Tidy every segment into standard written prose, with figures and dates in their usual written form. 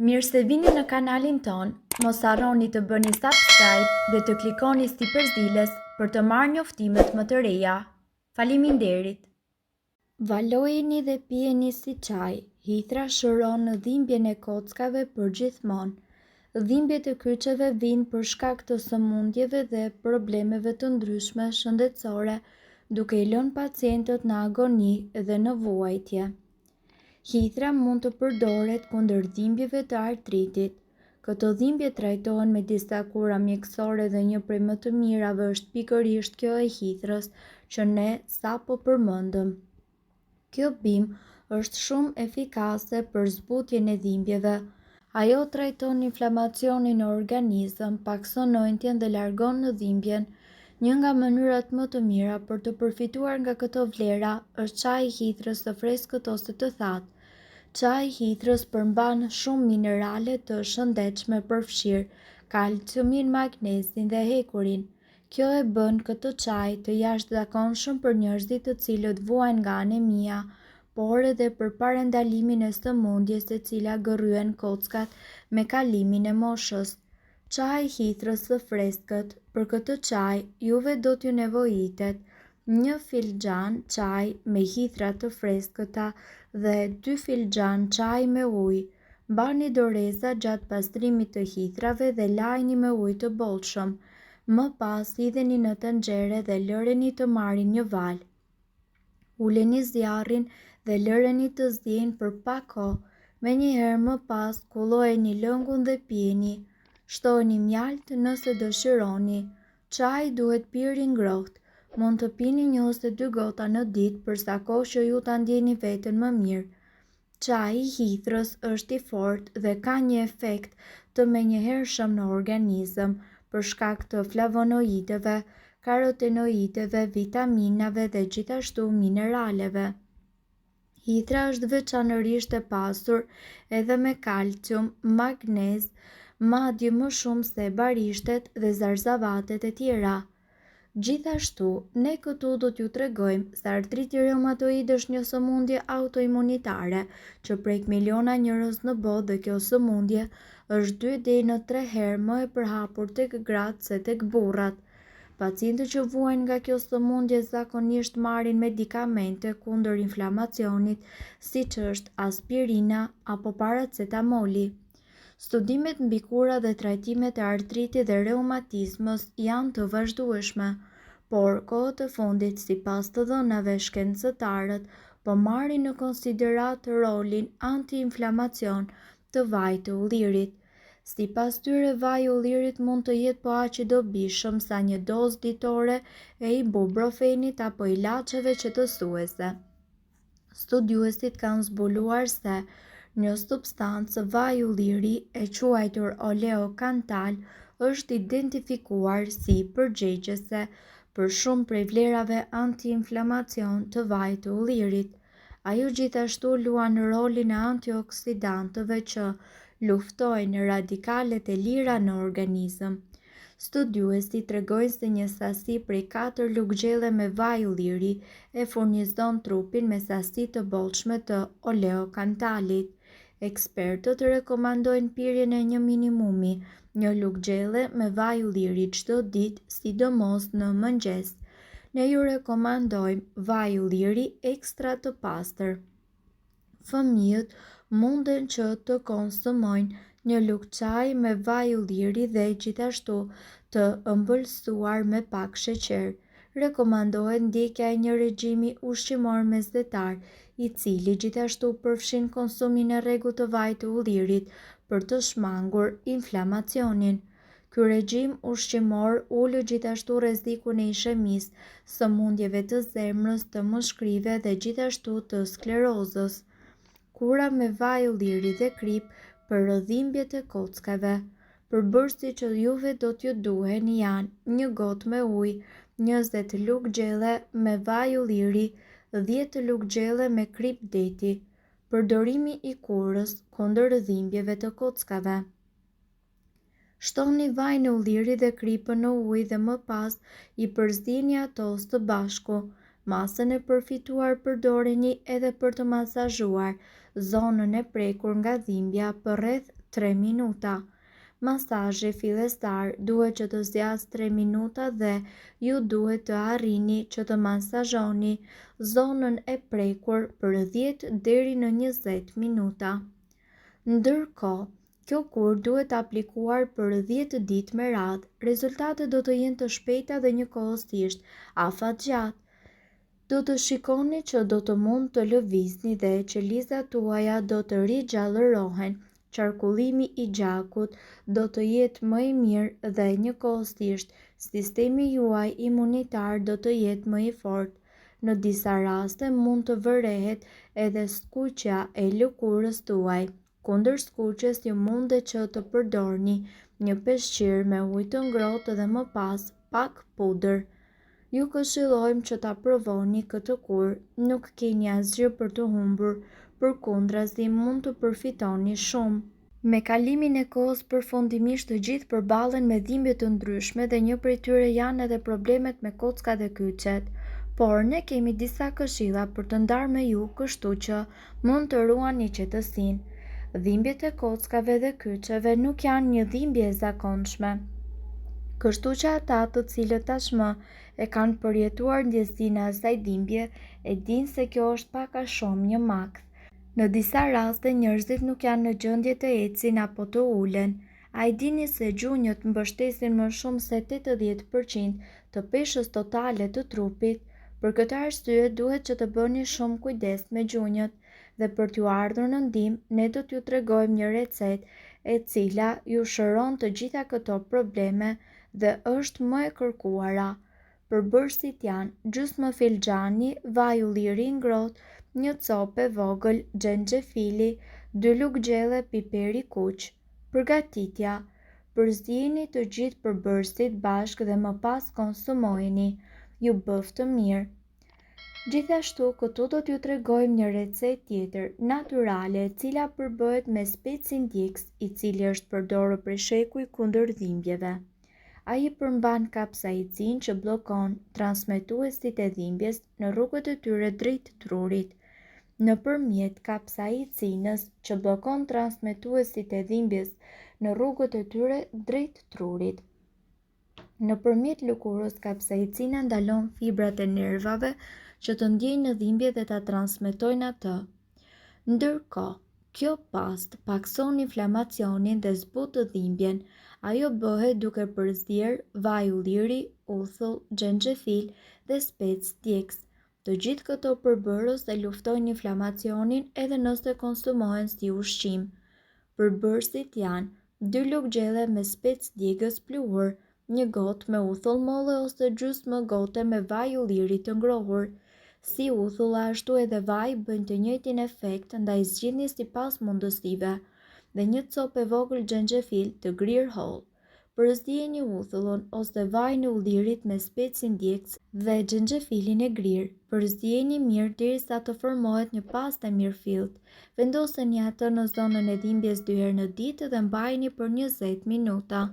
Mirë se vini në kanalin ton, mos harroni të bëni subscribe dhe të klikoni si përzdiles për të marrë njoftimet më të reja. Faleminderit! Valojeni dhe pijeni si çaj, hithra shëron në dhimbjen e kockave përgjithmonë. Dhimbjet e kyçeve vijnë për shkak të sëmundjeve dhe problemeve të ndryshme shëndetësore, duke i lënë pacientët në agoni dhe në vuajtje. Hithra mund të përdoret kundër dhimbjeve të artritit. Këto dhimbje trajtohen me disa kura mjekësore dhe një prej më të mirave është pikërisht kjo e hithrës që ne sapo përmendëm. Kjo bimë është shumë efikase për zbutjen e dhimbjeve. Ajo trajton inflamacionin në organizëm, pakson ojtjen dhe largon në dhimbjen. Një nga mënyrat më të mira për të përfituar nga këto vlera është çaji i hithrës së freskët ose të thatë. Çaji i hithrës përmban shumë minerale të shëndetshme përfshirë kalciumin, magnezin dhe hekurin. Kjo e bën këtë çaj të jashtëzakonshëm për njerëzit të cilët vuajnë nga anemia, por edhe për parandalimin e sëmundjes e cila gërryen kockat me kalimin e moshës. Çaji i hithrës së freskët. Për këtë çaj juve do t'ju nevojitet 1 filxhan çaj me hithra të freskëta dhe 2 filxhan çaj me ujë. Mbani doreza gjatë pastrimit të hithrave dhe lajini me ujë të bollshëm. Më pas hidheni në tenxhere dhe lëreni të marrin një val. Uleni zjarrin dhe lëreni të zjejnë për pak kohë. Menjëherë më pas kullojeni lëngun dhe pijeni. Shtoheni mjaltë nëse dëshironi. Çaji duhet pirë i ngrohtë. Mund të pini 1 ose 2 gota në ditë për sa kohë që ju ta ndjeni veten më mirë. Çaji i hithrës është i fortë dhe ka një efekt të menjëhershëm në organizëm për shkak të flavonoideve, karotenoideve, vitaminave dhe gjithashtu mineraleve. Hithra është veçanërisht e pasur edhe me kalcium, magnez, madje më shumë se barishtet dhe zarzavatet e tjera. Gjithashtu, ne këtu do t'ju tregojmë se artriti reumatoid është një sëmundje autoimunitare që prek miliona njerëz në botë dhe kjo sëmundje është 2 deri në 3 herë më e përhapur tek gratë se tek burrat. Pacientët që vuajnë nga kjo sëmundje zakonisht marrin medikamente kundër inflamacionit, siç është aspirina apo paracetamoli. Studimet mbi kura dhe trajtimet e artritit dhe reumatizmës janë të vazhdueshme, por kohët e fundit, sipas të dhënave shkencëtarët, po marrin në konsiderat rolin antiinflamacion të vajit të ullirit. Sipas tyre, vaji i ullirit mund të jetë po aq i dobishëm sa një dozë ditore e ibuprofenit apo ilaçeve qetësuese. Studiuesit kanë zbuluar se një substancë vaji ulliri e quajtur oleokantal është identifikuar si përgjegjëse për shumë prej vlerave antiinflamacion të vajit të ullirit. Ajo gjithashtu luan rolin e antioksidantëve që luftojnë radikalet e lira në organizëm. Studiuesit tregojnë se një sasi prej 4 luggjelle me vaj ulliri e furnizon trupin me sasi të bollshme të oleokantalit. Ekspertët rekomandojnë pirjen e një minimumi 1 luggjelle me vaj ulliri çdo ditë, sidomos në mëngjes. Ne ju rekomandojmë vaj ulliri ekstra të pastër. Fëmijët munden që të konsumojnë 1 lugë çaj me vaj ulliri dhe gjithashtu të ëmbëlsuar me pak sheqer. Rekomandohet ndjekja e një regjimi ushqimor mesdhetar, i cili gjithashtu përfshin konsumin e rregullt të vajit të ullirit për të shmangur inflamacionin. Ky regjim ushqimor ulë gjithashtu rrezikun e ishemisë, sëmundjeve të zemrës, të mushkrive dhe gjithashtu të sklerozës. Kura me vaj ulliri dhe krip për dhimbjet e kockave. Përbërësit që juve do t'ju duhen janë 1 gotë me ujë, 20 luggjelle me vaj ulliri, 10 luggjelle me krip deti. Përdorimi i kurës kundër dhimbjeve të kockave. Shtohni vajin e ullirit dhe kripën në ujë dhe më pas i përzieni ato së bashku. Masën e përfituar përdoreni edhe për të masazhuar zonën e prekur nga dhimbja për rreth 3 minuta. Masazhi fillestar duhet që të zgjasë 3 minuta dhe ju duhet të arrini që të masazhoni zonën e prekur për 10 deri në 20 minuta. Ndërkohë, kjo kur duhet aplikuar për 10 ditë me radhë. Rezultatet do të jenë të shpejta dhe njëkohësisht afatgjatë. Do të shikoni që do të mund të lëvizni dhe që lizat tuaja do të rigjallërohen. Qarkullimi i gjakut do të jetë më i mirë dhe njëkohësisht sistemi juaj imunitar do të jetë më i fortë. Në disa raste mund të vërehet edhe skuqja e lëkurës tuaj. Kundër skuqjes ju mundet që të përdorni një peshqir me ujë të ngrohtë dhe më pas pak pudër. Ju këshillojmë që ta provoni këtë kur, nuk keni asgjë për të humbur, përkundrazi mund të përfitoni shumë. Me kalimin e kohës përfundimisht të gjithë përballen me dhimbje të ndryshme dhe një prej tyre janë edhe problemet me kockat dhe kyçet. Por ne kemi disa këshilla për të ndarë me ju, kështu që mund të ruani qetësinë. Dhimbjet e kockave dhe kyçeve nuk janë një dhimbje e zakonshme. Kështu që ata të cilët tashmë e kanë përjetuar ndjesinë e asaj dhimbje e dinë se kjo është pak a shumë një makth. Në disa raste njerëzit nuk janë në gjendje të ecin apo të ulen. A i dini se gjunjët mbështesin më shumë se 80% të peshës totale të trupit? Për këtë arsye duhet që të bëni shumë kujdes me gjunjët dhe për t'ju ardhur në ndihmë, ne do t'ju tregojmë një recetë e cila ju shëron të gjitha këto probleme dhe është më e kërkuara. Përbërësit janë gjysmë filxhani vaj ulliri ngrohtë, një copë e vogël xhenxhefili, 2 lugë gjelle piperi kuq. Përgatitja: përzieni të gjithë përbërësit bashkë dhe më pas konsumojeni. Ju bëf të mirë. Gjithashtu, këtu do t'ju tregojmë një recetë tjetër, natyrale, e cila përbëhet me specin djegës, i cili është përdorur prej shekuj kundër dhimbjeve. Ai përmban kapsaicin që bllokon transmetuesit e dhimbjes në rrugët e tyre drejt trurit. Nëpërmjet kapsaicinës që bllokon transmetuesit e dhimbjes në rrugët e tyre drejt trurit. Nëpërmjet lëkurës, kapsaicina ndalon fibrat e nervave që të ndjejnë dhimbje dhe ta transmetojnë atë. Ndërkohë, kjo pastë pakson inflamacionin dhe zbutë dhimbjen. Ajo bëhet duke përzierë vaj ulliri, uthull, xhenxhefil dhe specë djegës. Të gjithë këto përbërës e luftojnë inflamacionin edhe nëse konsumohen si ushqim. Përbërësit janë 2 lugë gjelle me specë djegës pluhur, 1 gotë me uthull molle ose gjysmë gote me vaj ulliri të ngrohur. Si uthulla ashtu edhe vaj bëjnë të njëjtin efekt, ndaj zgjidhni sipas mundësive, dhe 1 copë e vogël xhenxhefil të grirë holl. Përzieni uthullun ose vajin e ullirit me specin djegës dhe xhenxhefilin e grirë. Përzieni mirë derisa të formohet një pastë e mirëfillt. Vendoseni atë në zonën e dhimbjes 2 herë në ditë dhe mbajini për 20 minuta.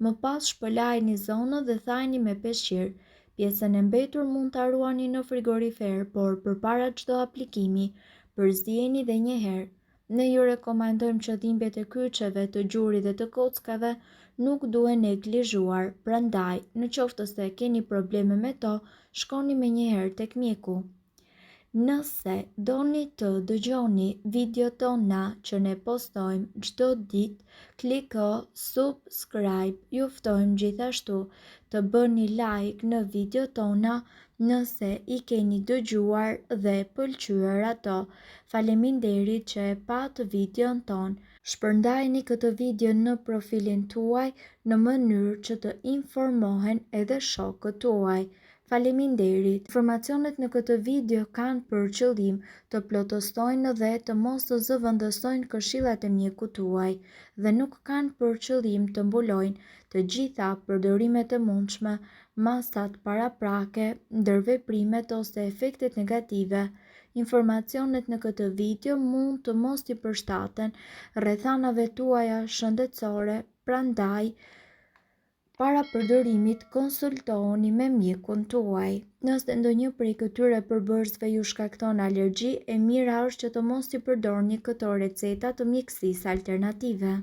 Më pas shpëlajini zonën dhe thajini me peshqir. Pjesën e mbetur mund ta ruani në frigorifer, por përpara çdo aplikimi, përzieni edhe një herë. Ne ju rekomandojmë që dhimbjet e kyçeve, të gjurit dhe të kockave nuk duhen neglizhuar, prandaj, në qoftë se keni probleme me to, shkoni menjëherë tek mjeku. Nëse doni të dëgjoni video tona që ne postojmë çdo ditë, kliko subscribe. Ju ftojmë gjithashtu të bëni like në video tona nëse i keni dëgjuar dhe pëlqyer ato. Faleminderit që e pat videon ton. Shpërndajeni këtë video në profilin tuaj në mënyrë që të informohen edhe shokët tuaj. Faleminderit. Informacionet në këtë video kanë për qëllim të plotësojnë dhe të mos të zëvendësojnë këshillat e mjekut tuaj dhe nuk kanë për qëllim të mbulojnë të gjitha përdorimet e mundshme, masat paraprake, ndërveprimet ose efektet negative. Informacionet në këtë video mund të mos t'i përshtaten rrethanave tuaja shëndetësore, prandaj para përdorimit konsultohuni me mjekun tuaj. Nëse ndonjë prej këtyre përbërësve ju shkakton alergji, e mira është që të mos i përdorni këto receta të mjekësisë alternative.